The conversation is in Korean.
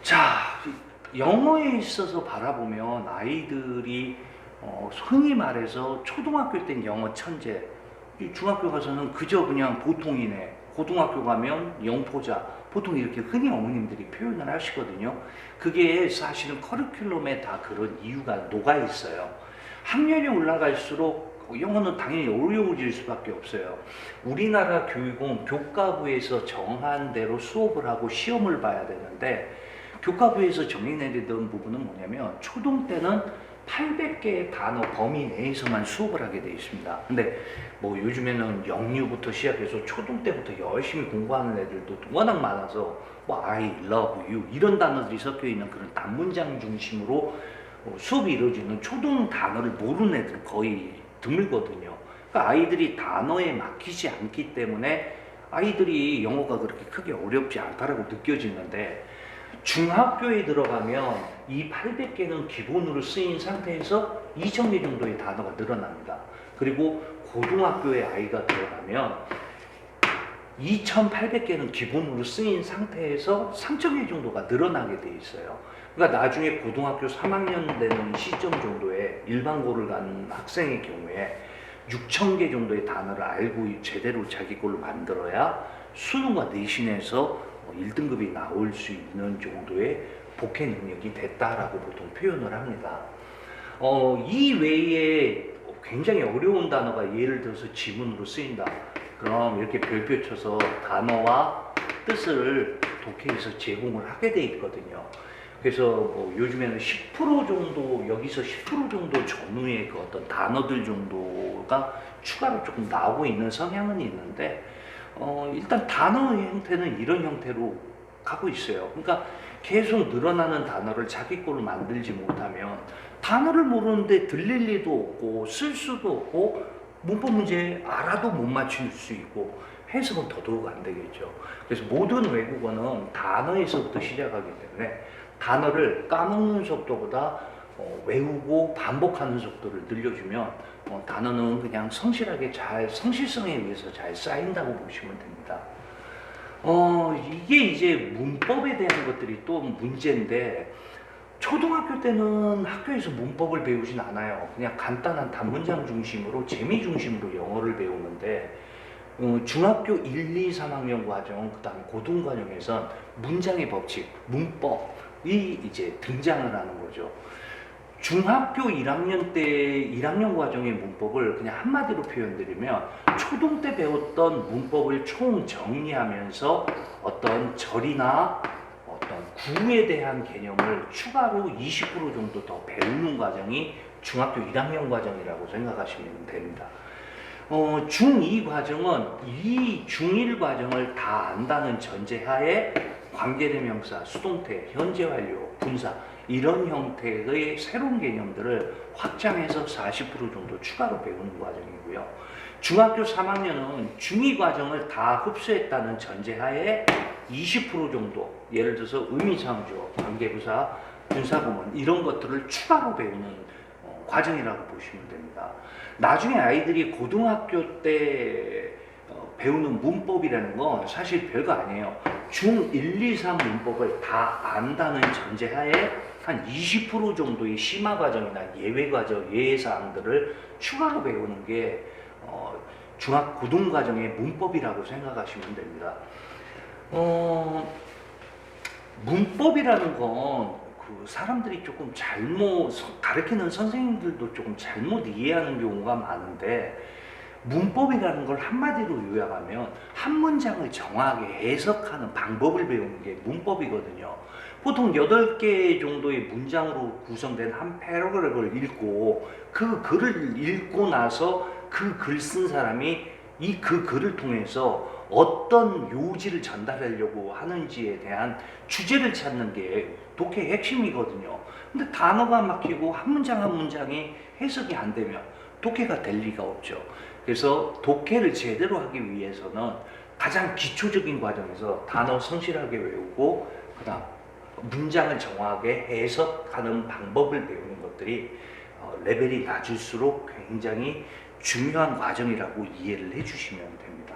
자, 영어에 있어서 바라보면 아이들이 흔히 말해서 초등학교 땐 영어 천재, 중학교 가서는 그저 그냥 보통이네, 고등학교 가면 영포자, 보통 이렇게 흔히 어머님들이 표현을 하시거든요. 그게 사실은 커리큘럼에 다 그런 이유가 녹아 있어요. 학년이 올라갈수록 영어는 당연히 어려워질 수밖에 없어요. 우리나라 교육은 교과부에서 정한 대로 수업을 하고 시험을 봐야 되는데, 교과부에서 정의 내리던 부분은 뭐냐면 초등 때는 800개의 단어 범위 내에서만 수업을 하게 되어 있습니다. 근데 뭐 요즘에는 영유부터 시작해서 초등 때부터 열심히 공부하는 애들도 워낙 많아서 뭐 I love you 이런 단어들이 섞여 있는 그런 단문장 중심으로 수업이 이루어지는 초등 단어를 모르는 애들은 거의 드물거든요. 그러니까 아이들이 단어에 막히지 않기 때문에 아이들이 영어가 그렇게 크게 어렵지 않다라고 느껴지는데, 중학교에 들어가면 이 800개는 기본으로 쓰인 상태에서 2000개 정도의 단어가 늘어납니다. 그리고 고등학교에 아이가 들어가면 2800개는 기본으로 쓰인 상태에서 3000개 정도가 늘어나게 돼 있어요. 그러니까 나중에 고등학교 3학년 되는 시점 정도에 일반고를 간 학생의 경우에 6000개 정도의 단어를 알고 제대로 자기 걸로 만들어야 수능과 내신에서 1등급이 나올 수 있는 정도의 복해 능력이 됐다라고 보통 표현을 합니다. 이 외에 굉장히 어려운 단어가 예를 들어서 지문으로 쓰인다. 그럼 이렇게 별표 쳐서 단어와 뜻을 독해에서 제공을 하게 돼 있거든요. 그래서 뭐 요즘에는 10% 정도, 여기서 10% 정도 전후의 그 어떤 단어들 정도가 추가로 조금 나오고 있는 성향은 있는데, 일단 단어의 형태는 이런 형태로 가고 있어요. 그러니까 계속 늘어나는 단어를 자기 걸로 만들지 못하면 단어를 모르는데 들릴 리도 없고 쓸 수도 없고 문법 문제 알아도 못 맞출 수 있고 해석은 더더욱 안 되겠죠. 그래서 모든 외국어는 단어에서부터 시작하기 때문에 단어를 까먹는 속도보다 외우고 반복하는 속도를 늘려주면 단어는 그냥 성실하게 성실성에 의해서 잘 쌓인다고 보시면 됩니다. 이게 이제 문법에 대한 것들이 또 문제인데, 초등학교 때는 학교에서 문법을 배우진 않아요. 그냥 간단한 단문장 중심으로 재미 중심으로 영어를 배우는데, 중학교 1, 2, 3학년 과정, 그 다음 고등 과정에선 문장의 법칙, 문법이 이제 등장을 하는 거죠. 중학교 1학년 때 1학년 과정의 문법을 그냥 한마디로 표현드리면, 초등 때 배웠던 문법을 총 정리하면서 어떤 절이나 어떤 구에 대한 개념을 추가로 20% 정도 더 배우는 과정이 중학교 1학년 과정이라고 생각하시면 됩니다. 중2 과정은 이 중1 과정을 다 안다는 전제하에 관계대명사, 수동태, 현재 완료, 분사 이런 형태의 새로운 개념들을 확장해서 40% 정도 추가로 배우는 과정이고요. 중학교 3학년은 중2 과정을 다 흡수했다는 전제하에 20% 정도, 예를 들어서 의미상조, 관계부사, 분사구문 이런 것들을 추가로 배우는 과정이라고 보시면 됩니다. 나중에 아이들이 고등학교 때 배우는 문법이라는 건 사실 별거 아니에요. 중 1, 2, 3 문법을 다 안다는 전제하에 한 20% 정도의 심화 과정이나 예외 과정, 예외 사항들을 추가로 배우는 게 고등 과정의 문법이라고 생각하시면 됩니다. 문법이라는 건 그 사람들이 조금 가르치는 선생님들도 조금 잘못 이해하는 경우가 많은데, 문법이라는 걸 한마디로 요약하면 한 문장을 정확하게 해석하는 방법을 배우는 게 문법이거든요. 보통 8개 정도의 문장으로 구성된 한 패러그래프를 읽고, 그 글을 읽고 나서 그 글 쓴 사람이 그 글을 통해서 어떤 요지를 전달하려고 하는지에 대한 주제를 찾는 게 독해의 핵심이거든요. 근데 단어가 막히고 한 문장 한 문장이 해석이 안 되면 독해가 될 리가 없죠. 그래서 독해를 제대로 하기 위해서는 가장 기초적인 과정에서 단어 성실하게 외우고, 그 다음 문장을 정확하게 해석하는 방법을 배우는 것들이 레벨이 낮을수록 굉장히 중요한 과정이라고 이해를 해주시면 됩니다.